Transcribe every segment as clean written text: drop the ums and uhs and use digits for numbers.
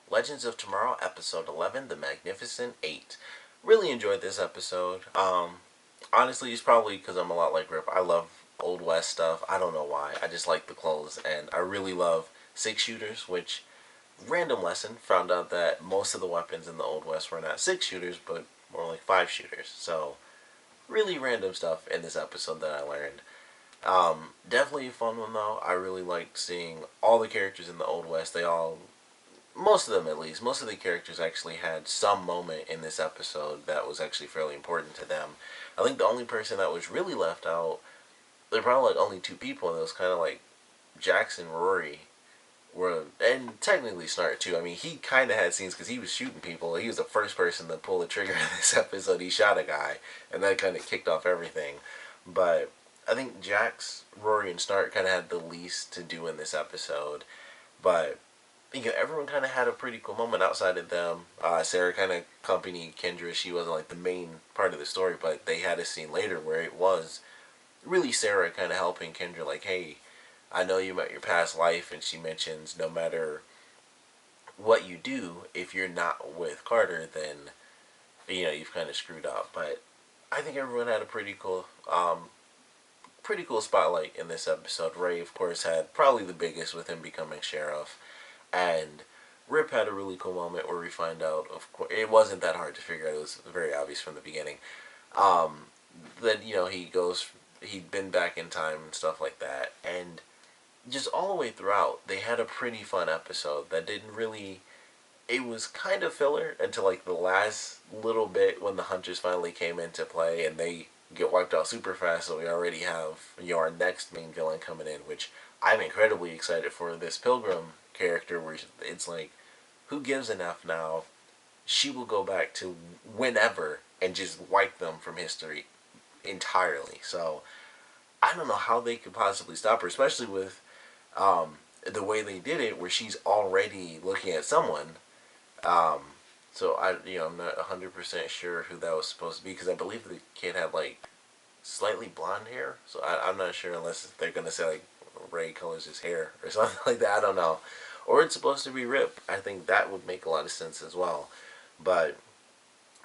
Legends of Tomorrow, Episode 11, The Magnificent Eight. Really enjoyed this episode. Honestly, it's probably because I'm a lot like Rip. I love Old West stuff. I don't know why. I just like the clothes, and I really love six shooters, which, random lesson, found out that most of the weapons in the Old West were not six shooters, but more like five shooters. So, really random stuff in this episode that I learned. Definitely a fun one though. I really liked seeing all the characters in the Old West. Most of them at least, most of the characters actually had some moment in this episode that was actually fairly important to them. I think the only person that was really left out, there were probably like only two people, and it was kind of like Jackson, Rory, were, and technically Snart too. I mean, he kind of had scenes because he was shooting people. He was the first person to pull the trigger in this episode. He shot a guy, and that kind of kicked off everything. But I think Jax, Rory, and Snart kind of had the least to do in this episode. But everyone kind of had a pretty cool moment outside of them. Sarah kind of accompanied Kendra. She wasn't like the main part of the story, but they had a scene later where it was really Sarah kind of helping Kendra, like, hey, I know you met your past life, and she mentions no matter what you do, if you're not with Carter, then you've kind of screwed up. But I think everyone had a pretty cool spotlight in this episode. Ray, of course, had probably the biggest with him becoming sheriff, and Rip had a really cool moment where we find out, of course, it wasn't that hard to figure out. It was very obvious from the beginning. Um, that he'd been back in time and stuff like that, and just all the way throughout, they had a pretty fun episode that didn't really. It was kind of filler until like the last little bit when the hunters finally came into play, and they get wiped out super fast. So we already have our next main villain coming in, which I'm incredibly excited for. This Pilgrim character, where it's like, who gives an F now? She will go back to whenever and just wipe them from history entirely. So I don't know how they could possibly stop her, especially with the way they did it, where she's already looking at someone. Um, so I'm not 100% sure who that was supposed to be, because I believe the kid had like slightly blonde hair. So I'm not sure, unless they're gonna say like Ray colors his hair or something like that. I don't know. Or it's supposed to be Rip. I think that would make a lot of sense as well. But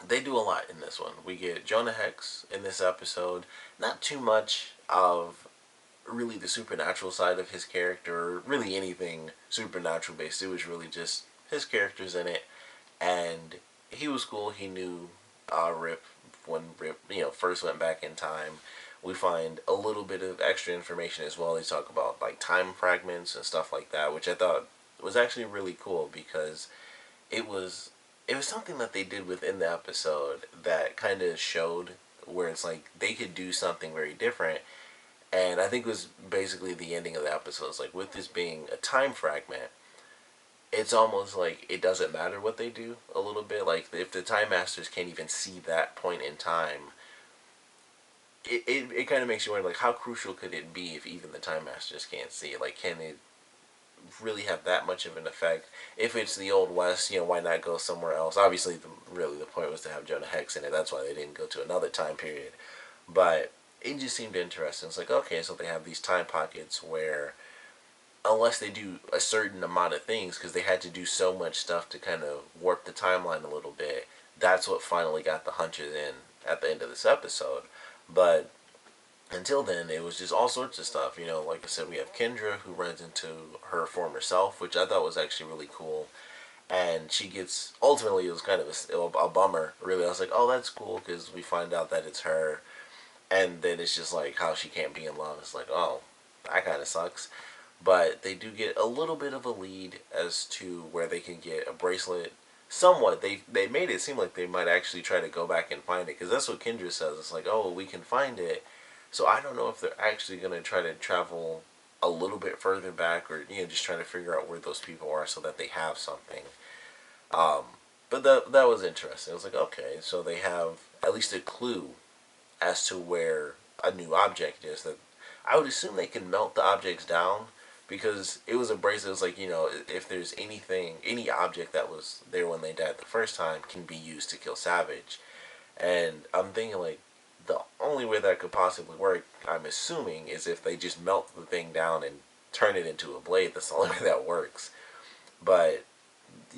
they do a lot in this one. We get Jonah Hex in this episode. Not too much of really the supernatural side of his character, or really anything supernatural based. It was really just his characters in it, and he was cool. He knew Rip when Rip first went back in time. We find a little bit of extra information as well. They talk about like time fragments and stuff like that, which I thought was actually really cool, because it was it was something that they did within the episode that kind of showed where it's like they could do something very different. And I think it was basically the ending of the episode. It's like, with this being a time fragment, it's almost like it doesn't matter what they do a little bit. Like, if the Time Masters can't even see that point in time, it kind of makes you wonder, like, how crucial could it be if even the Time Masters can't see it? Like, can it really have that much of an effect? If it's the Old West, why not go somewhere else? Obviously, really the point was to have Jonah Hex in it. That's why they didn't go to another time period. But it just seemed interesting. It's like, okay, so they have these time pockets where, unless they do a certain amount of things, because they had to do so much stuff to kind of warp the timeline a little bit, that's what finally got the hunters in at the end of this episode. But until then, it was just all sorts of stuff. Like I said, we have Kendra, who runs into her former self, which I thought was actually really cool. And she gets, ultimately, it was kind of a bummer, really. I was like, oh, that's cool, because we find out that it's her. And then it's just like how she can't be in love. It's like, oh, that kind of sucks. But they do get a little bit of a lead as to where they can get a bracelet. Somewhat, they made it seem like they might actually try to go back and find it, because that's what Kendra says. It's like, oh, we can find it. So I don't know if they're actually going to try to travel a little bit further back, or just trying to figure out where those people are so that they have something. Um, but that was interesting. I was like, okay, so they have at least a clue as to where a new object is. That I would assume they can melt the objects down, because it was a bracelet. It was like, if there's anything, any object that was there when they died the first time can be used to kill Savage. And I'm thinking, like, the only way that could possibly work, I'm assuming, is if they just melt the thing down and turn it into a blade. That's the only way that works. But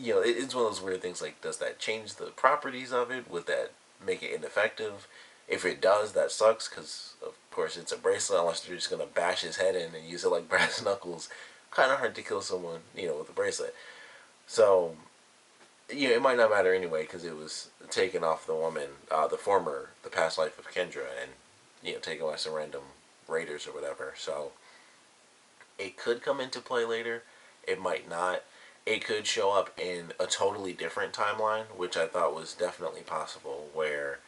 it's one of those weird things. Like, does that change the properties of it? Would that make it ineffective? If it does, that sucks because of course it's a bracelet. Unless they're just gonna bash his head in and use it like brass knuckles, kind of hard to kill someone, with a bracelet. So, it might not matter anyway because it was taken off the woman, the past life of Kendra, and taken by some random raiders or whatever. So it could come into play later. It might not. It could show up in a totally different timeline, which I thought was definitely possible, where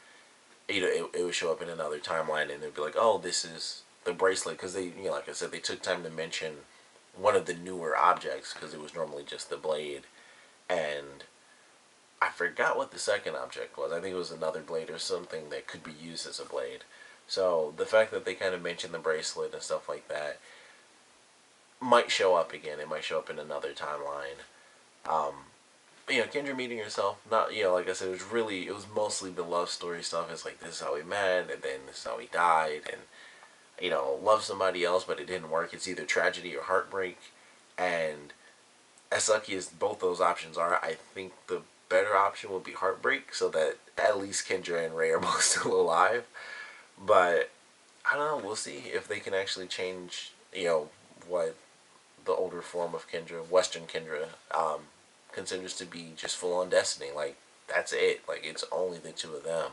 it would show up in another timeline and it'd be like, oh, this is the bracelet, because they, like I said, they took time to mention one of the newer objects because it was normally just the blade, and I forgot what the second object was. I think it was another blade or something that could be used as a blade. So the fact that they kind of mentioned the bracelet and stuff like that might show up again. It might show up in another timeline. Kendra meeting herself, not, like I said, it was mostly the love story stuff. It's like, this is how we met, and then this is how he died, and, love somebody else, but it didn't work. It's either tragedy or heartbreak, and as sucky as both those options are, I think the better option would be heartbreak, so that at least Kendra and Ray are both still alive. But, I don't know, we'll see if they can actually change, what the older form of Kendra, Western Kendra, considers to be just full-on destiny. Like, that's it. Like, it's only the two of them.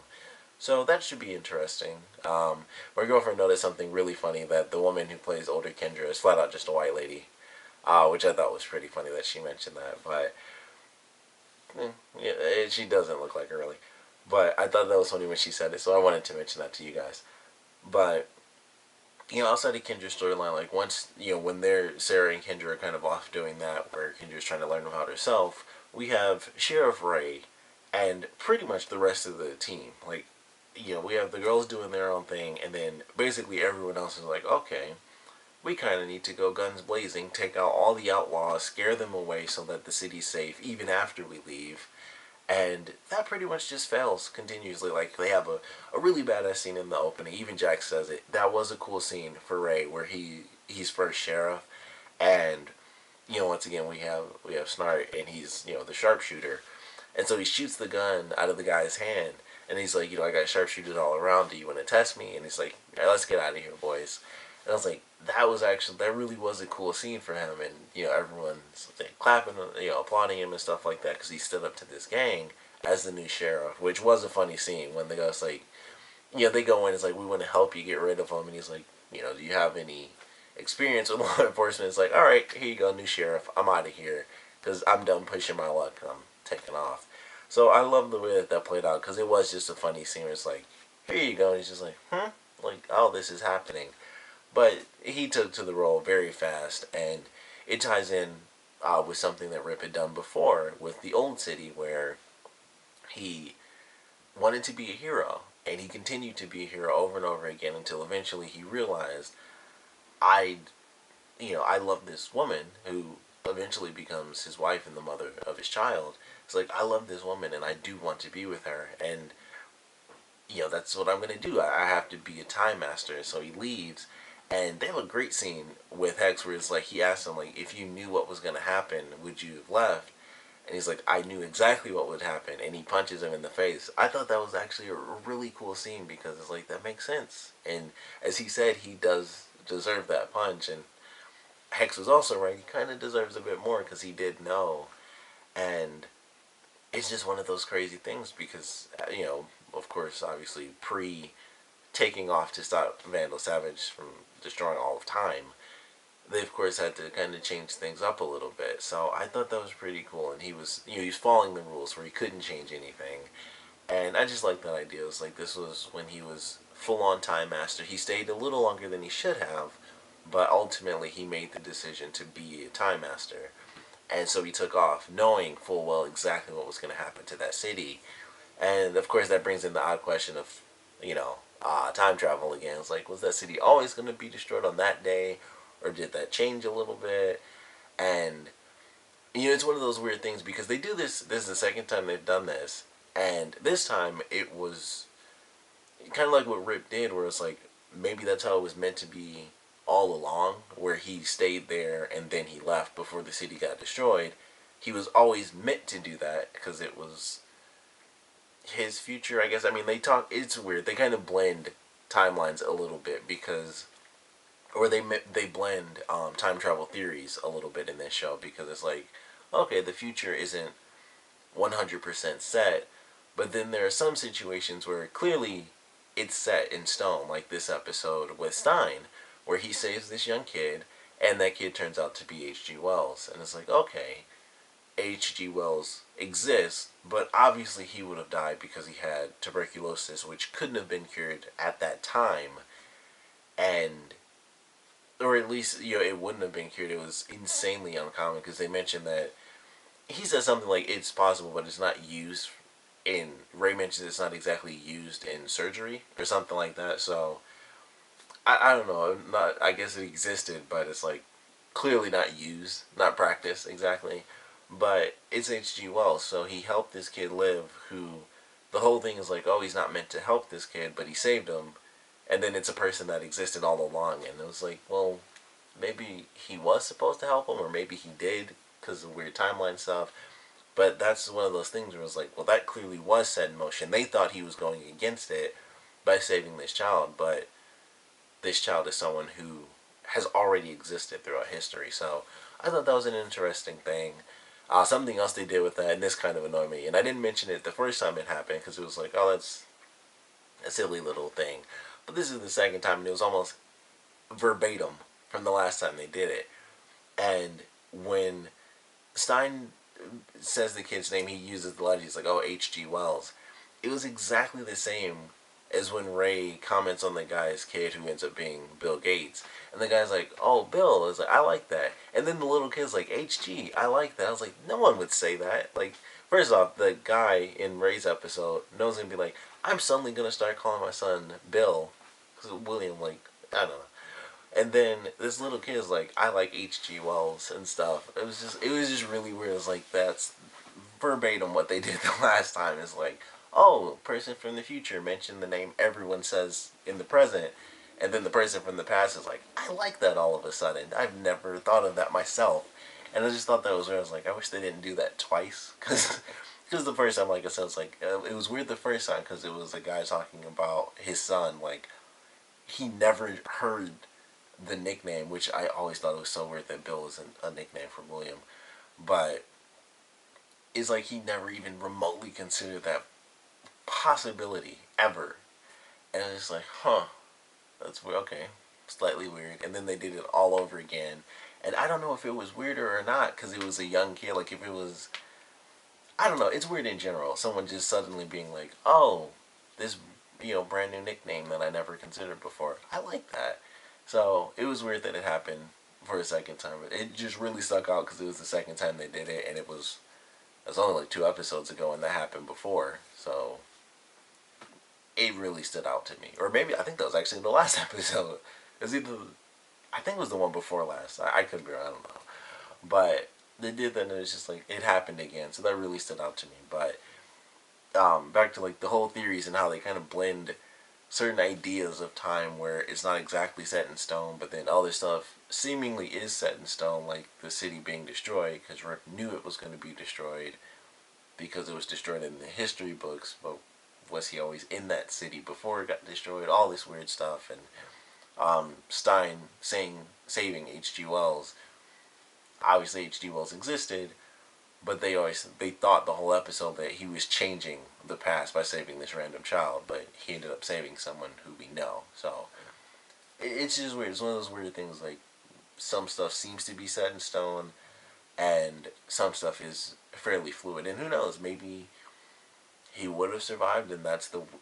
So that should be interesting. My girlfriend noticed something really funny, that the woman who plays older Kendra is flat out just a white lady, which I thought was pretty funny that she mentioned that. But she doesn't look like her really. But I thought that was funny when she said it, so I wanted to mention that to you guys. But outside of Kendra's storyline, like once, when Sarah and Kendra are kind of off doing that, where Kendra's trying to learn about herself, we have Sheriff Ray and pretty much the rest of the team. Like, we have the girls doing their own thing, and then basically everyone else is like, okay, we kind of need to go guns blazing, take out all the outlaws, scare them away so that the city's safe, even after we leave. And that pretty much just fails continuously. Like, they have a really badass scene in the opening. Even Jack says it. That was a cool scene for Ray, where he's first sheriff, and once again we have Snart, and he's the sharpshooter, and so he shoots the gun out of the guy's hand, and he's like, I got sharpshooters all around. Do you want to test me? And he's like, all right, let's get out of here, boys. And I was like, that really was a cool scene for him, and everyone's clapping, applauding him and stuff like that because he stood up to this gang as the new sheriff, which was a funny scene when the guy's like, they go in, it's like, we want to help you get rid of him, and he's like, do you have any experience with law enforcement? It's like, all right, here you go, new sheriff, I'm out of here because I'm done pushing my luck, I'm taking off. So I love the way that played out because it was just a funny scene where it's like, here you go, and he's just like, like, oh, this is happening. But he took to the role very fast, and it ties in with something that Rip had done before with the old city, where he wanted to be a hero, and he continued to be a hero over and over again until eventually he realized, I love this woman who eventually becomes his wife and the mother of his child. It's like, I love this woman and I do want to be with her, and that's what I'm going to do. I have to be a time master. So he leaves. And they have a great scene with Hex where it's like, he asks him, like, if you knew what was going to happen, would you have left? And he's like, I knew exactly what would happen. And he punches him in the face. I thought that was actually a really cool scene because it's like, that makes sense. And as he said, he does deserve that punch. And Hex was also right. He kind of deserves a bit more because he did know. And it's just one of those crazy things because, of course, obviously, taking off to stop Vandal Savage from destroying all of time, they of course had to kind of change things up a little bit. So I thought that was pretty cool, and he was following the rules where he couldn't change anything, and I just like that idea. It was like, this was when he was full-on time master. He stayed a little longer than he should have, but ultimately he made the decision to be a time master, and so he took off knowing full well exactly what was going to happen to that city. And of course that brings in the odd question of time travel again. It's like, was that city always going to be destroyed on that day, or did that change a little bit? And it's one of those weird things because they do this. This is the second time they've done this, and this time it was kind of like what Rip did, where it's like, maybe that's how it was meant to be all along, where he stayed there and then he left before the city got destroyed. he was always meant to do that because it was his future, I guess. I mean, they talk. It's weird. They kind of blend timelines a little bit because, or they blend time travel theories a little bit in this show because it's like, okay, the future isn't 100% set, but then there are some situations where clearly it's set in stone, like this episode with Stein, where he saves this young kid, and that kid turns out to be H.G. Wells, and it's like, okay, H.G. Wells exists, but obviously he would have died because he had tuberculosis, which couldn't have been cured at that time, and or at least it wouldn't have been cured. It was insanely uncommon because they mentioned that he said something like it's possible, but it's not used in. Ray mentions it's not exactly used in surgery or something like that. So I don't know. Not I guess it existed, but it's like clearly not used, not practiced exactly. But it's H.G. Wells, so he helped this kid live. Who the whole thing is like, oh, he's not meant to help this kid, but he saved him. And then it's a person that existed all along, and it was like, well, maybe he was supposed to help him, or maybe he did because of weird timeline stuff. But that's one of those things where it was like, well, that clearly was set in motion. They thought he was going against it by saving this child, but this child is someone who has already existed throughout history. So I thought that was an interesting thing. Something else they did with that, and this kind of annoyed me, and I didn't mention it the first time it happened because it was like, oh, that's a silly little thing. But this is the second time, and it was almost verbatim from the last time they did it. And when Stein says the kid's name, he uses the letter. He's like, "Oh, H.G. Wells." It was exactly the same as when Ray comments on the guy's kid who ends up being Bill Gates, and the guy's like, "Oh, Bill." Is like, "I like that," and then the little kid's like, "H.G. I like that." I was like, no one would say that. Like, first off, the guy in Ray's episode knows him to be like, "I'm suddenly gonna start calling my son Bill," because William, like, I don't know. And then this little kid is like, "I like H.G. Wells" and stuff. It was just really weird. It's like that's verbatim what they did the last time. Is like, oh, person from the future mentioned the name everyone says in the present, and then the person from the past is like, "I like that." All of a sudden, I've never thought of that myself, and I just thought that was weird. I was like, I wish they didn't do that twice, because the first time, like I said, it's like it was weird the first time because it was a guy talking about his son, like he never heard the nickname, which I always thought it was so weird that Bill was a nickname for William. But it's like he never even remotely considered that possibility ever. And it's like, huh, that's weird. Okay, slightly weird. And then they did it all over again. And I don't know if it was weirder or not because it was a young kid. Like if it was, I don't know. It's weird in general. Someone just suddenly being like, oh, this brand new nickname that I never considered before. I like that. So it was weird that it happened for a second time. But it just really stuck out because it was the second time they did it, and it was only like 2 episodes ago, and that happened before. So it really stood out to me. Or maybe I think that was actually the last episode. It was either I think it was the one before last. I could be wrong. I don't know. But they did that, and it was just like it happened again. So that really stood out to me. But back to like the whole theories and how they kind of blend certain ideas of time where it's not exactly set in stone, but then other stuff seemingly is set in stone, like the city being destroyed, because Rip knew it was going to be destroyed because it was destroyed in the history books, but was he always in that city before it got destroyed? All this weird stuff, and Stein saving H.G. Wells. Obviously, H.G. Wells existed, but they thought the whole episode that he was changing the past by saving this random child, but he ended up saving someone who we know. So it's just weird. It's one of those weird things. Like some stuff seems to be set in stone, and some stuff is fairly fluid. And who knows? Maybe he would have survived, and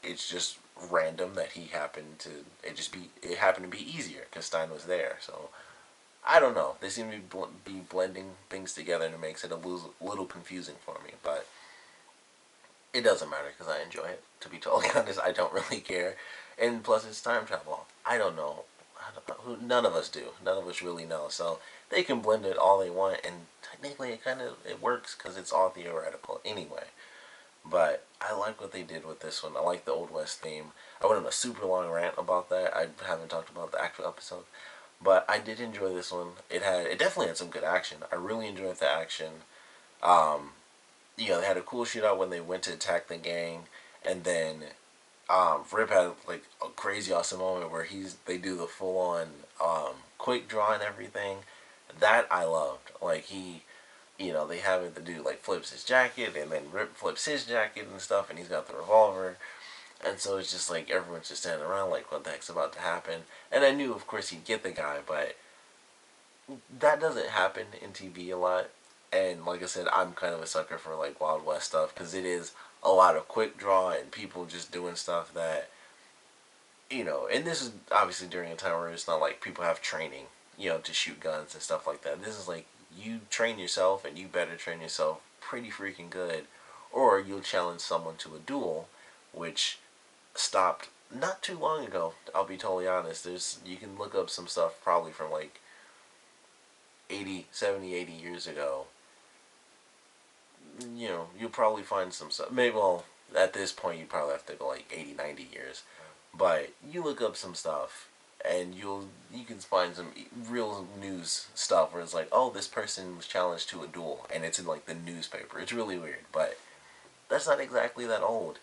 it's just random that he happened to. It happened to be easier because Stein was there. So I don't know. They seem to be blending things together, and it makes it a little confusing for me. But it doesn't matter because I enjoy it. To be totally honest, I don't really care. And plus, it's time travel. I don't know. None of us do. None of us really know. So they can blend it all they want, and technically, it works because it's all theoretical anyway. But I like what they did with this one. I like the Old West theme. I went on a super long rant about that. I haven't talked about the actual episode. But I did enjoy this one. It definitely had some good action. I really enjoyed the action. They had a cool shootout when they went to attack the gang, and then Rip had like a crazy awesome moment where they do the full on quick draw and everything. That I loved. Like they have it, the dude like flips his jacket, and then Rip flips his jacket and stuff, and he's got the revolver. And so it's just like everyone's just standing around like, what the heck's about to happen? And I knew, of course, he'd get the guy, but that doesn't happen in TV a lot. And like I said, I'm kind of a sucker for like Wild West stuff because it is a lot of quick draw and people just doing stuff that, and this is obviously during a time where it's not like people have training, to shoot guns and stuff like that. This is like you train yourself and you better train yourself pretty freaking good or you'll challenge someone to a duel, which stopped not too long ago. I'll be totally honest. You can look up some stuff probably from like 80, 70, 80 years ago. You'll probably find some stuff. Maybe, well, at this point, you probably have to go like 80, 90 years. But you look up some stuff, and you can find some real news stuff where it's like, oh, this person was challenged to a duel, and it's in like the newspaper. It's really weird, but that's not exactly that old.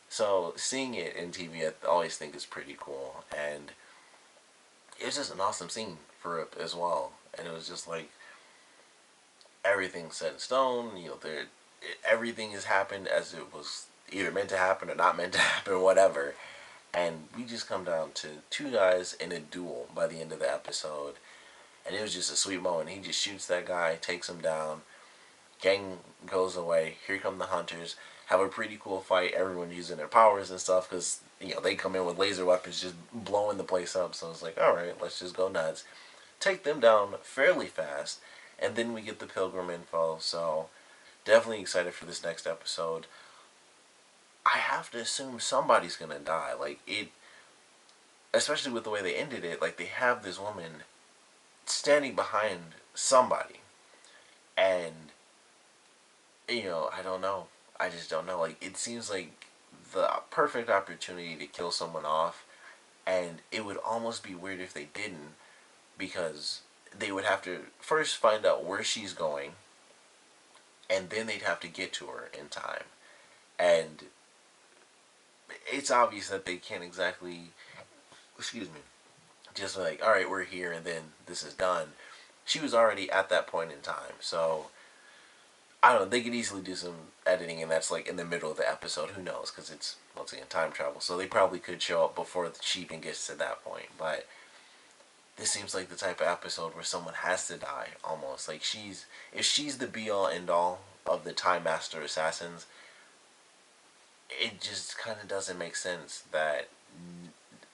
So seeing it in TV, I always think is pretty cool, and it's just an awesome scene for it as well. And it was just like everything's set in stone. Everything has happened as it was either meant to happen or not meant to happen, whatever. And we just come down to two guys in a duel by the end of the episode, and it was just a sweet moment. He just shoots that guy, takes him down. Gang goes away. Here come the hunters. Have a pretty cool fight. Everyone using their powers and stuff because they come in with laser weapons, just blowing the place up. So it's like, all right, let's just go nuts. Take them down fairly fast, and then we get the Pilgrim info. So definitely excited for this next episode. I have to assume somebody's gonna die. Like especially with the way they ended it. Like they have this woman standing behind somebody, and I don't know. I just don't know. Like it seems like the perfect opportunity to kill someone off, and it would almost be weird if they didn't, because they would have to first find out where she's going, and then they'd have to get to her in time. And it's obvious that they can't exactly, excuse me, just like, all right, we're here and then this is done. She was already at that point in time. So, I don't know, they could easily do some editing and that's like in the middle of the episode. Who knows? Because it's, once again, time travel. So they probably could show up before she even gets to that point. But this seems like the type of episode where someone has to die, almost. Like if she's the be-all, end-all of the Time Master Assassins, it just kind of doesn't make sense that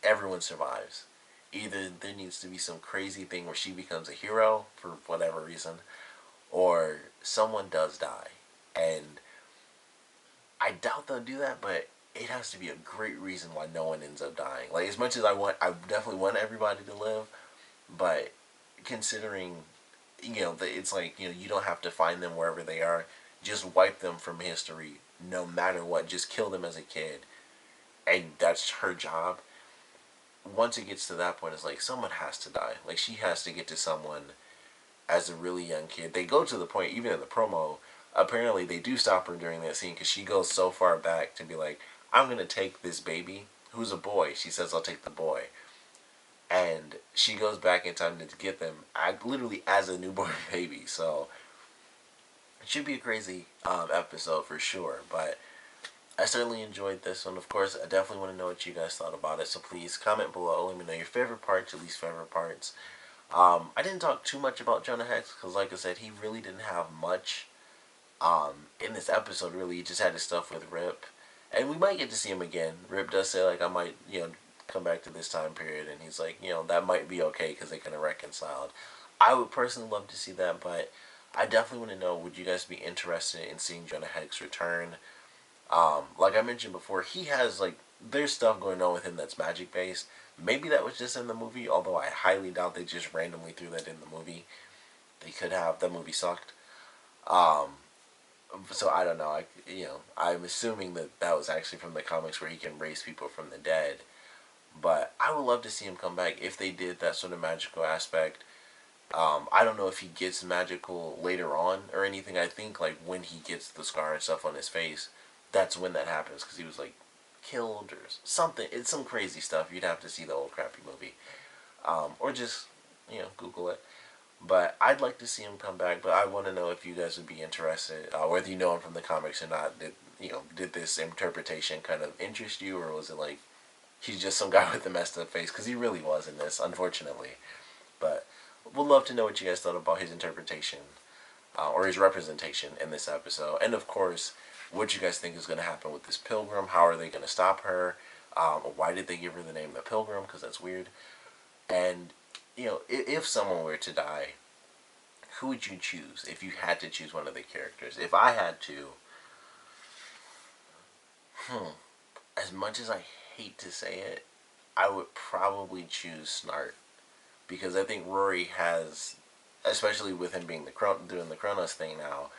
everyone survives. Either there needs to be some crazy thing where she becomes a hero for whatever reason, or someone does die. And I doubt they'll do that, but it has to be a great reason why no one ends up dying. Like, as much as I definitely want everybody to live, but considering, it's like, you don't have to find them wherever they are. Just wipe them from history, no matter what. Just kill them as a kid. And that's her job. Once it gets to that point, it's like, someone has to die. Like, she has to get to someone as a really young kid. They go to the point, even in the promo, apparently they do stop her during that scene because she goes so far back to be like, I'm going to take this baby, who's a boy. She says, I'll take the boy. And she goes back in time to get them, literally as a newborn baby. So it should be a crazy episode for sure. But I certainly enjoyed this one. Of course, I definitely want to know what you guys thought about it. So please comment below. Let me know your favorite parts, your least favorite parts. I didn't talk too much about Jonah Hex because, like I said, he really didn't have much in this episode. Really, he just had his stuff with Rip, and we might get to see him again. Rip does say like, I might, come back to this time period, and he's like, that might be okay because they kind of reconciled. I would personally love to see that, but I definitely want to know, would you guys be interested in seeing Jonah Hex return? Like I mentioned before, he has like, there's stuff going on with him that's magic based. Maybe that was just in the movie, although I highly doubt they just randomly threw that in the movie. They could have. That movie sucked. So I don't know. I'm assuming that was actually from the comics where he can raise people from the dead. But I would love to see him come back if they did that sort of magical aspect. I don't know if he gets magical later on or anything. I think like when he gets the scar and stuff on his face, that's when that happens because he was like killed or something. It's some crazy stuff. You'd have to see the old crappy movie, or just Google it. But I'd like to see him come back. But I want to know if you guys would be interested, whether you know him from the comics or not. Did this interpretation kind of interest you, or was it like he's just some guy with a messed up face? Because he really was in this, unfortunately. But we'd love to know what you guys thought about his interpretation or his representation in this episode. And of course, what you guys think is going to happen with this pilgrim. How are they going to stop her? Why did they give her the name the pilgrim? Because that's weird. And, if someone were to die, who would you choose if you had to choose one of the characters? If I had to, as much as I hate to say it, I would probably choose Snart. Because I think Rory has, especially with him being doing the Kronos thing now,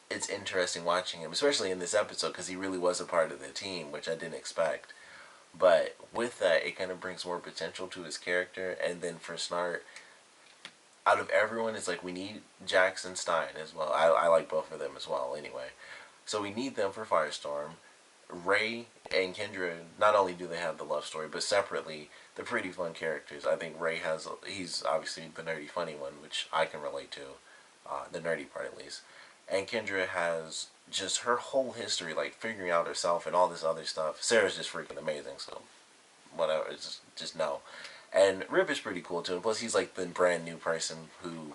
it's interesting watching him, especially in this episode, because he really was a part of the team, which I didn't expect. But with that, it kind of brings more potential to his character. And then for Snart, out of everyone, it's like we need Jax and Stein as well. I like both of them as well anyway. So we need them for Firestorm. Ray and Kendra, not only do they have the love story, but separately, they're pretty fun characters. I think Ray he's obviously the nerdy funny one, which I can relate to, the nerdy part at least. And Kendra has just her whole history, like figuring out herself and all this other stuff. Sarah's just freaking amazing, so whatever, it's just no. And Rip is pretty cool too, and plus he's like the brand new person who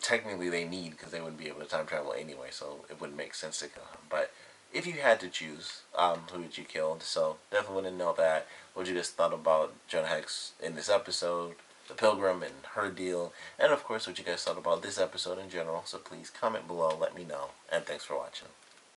technically they need because they wouldn't be able to time travel anyway, so it wouldn't make sense to kill him. But if you had to choose, who would you kill? So definitely want to know that. What you guys thought about Jonah Hex in this episode, the Pilgrim and her deal, and of course what you guys thought about this episode in general. So please comment below, let me know, and thanks for watching.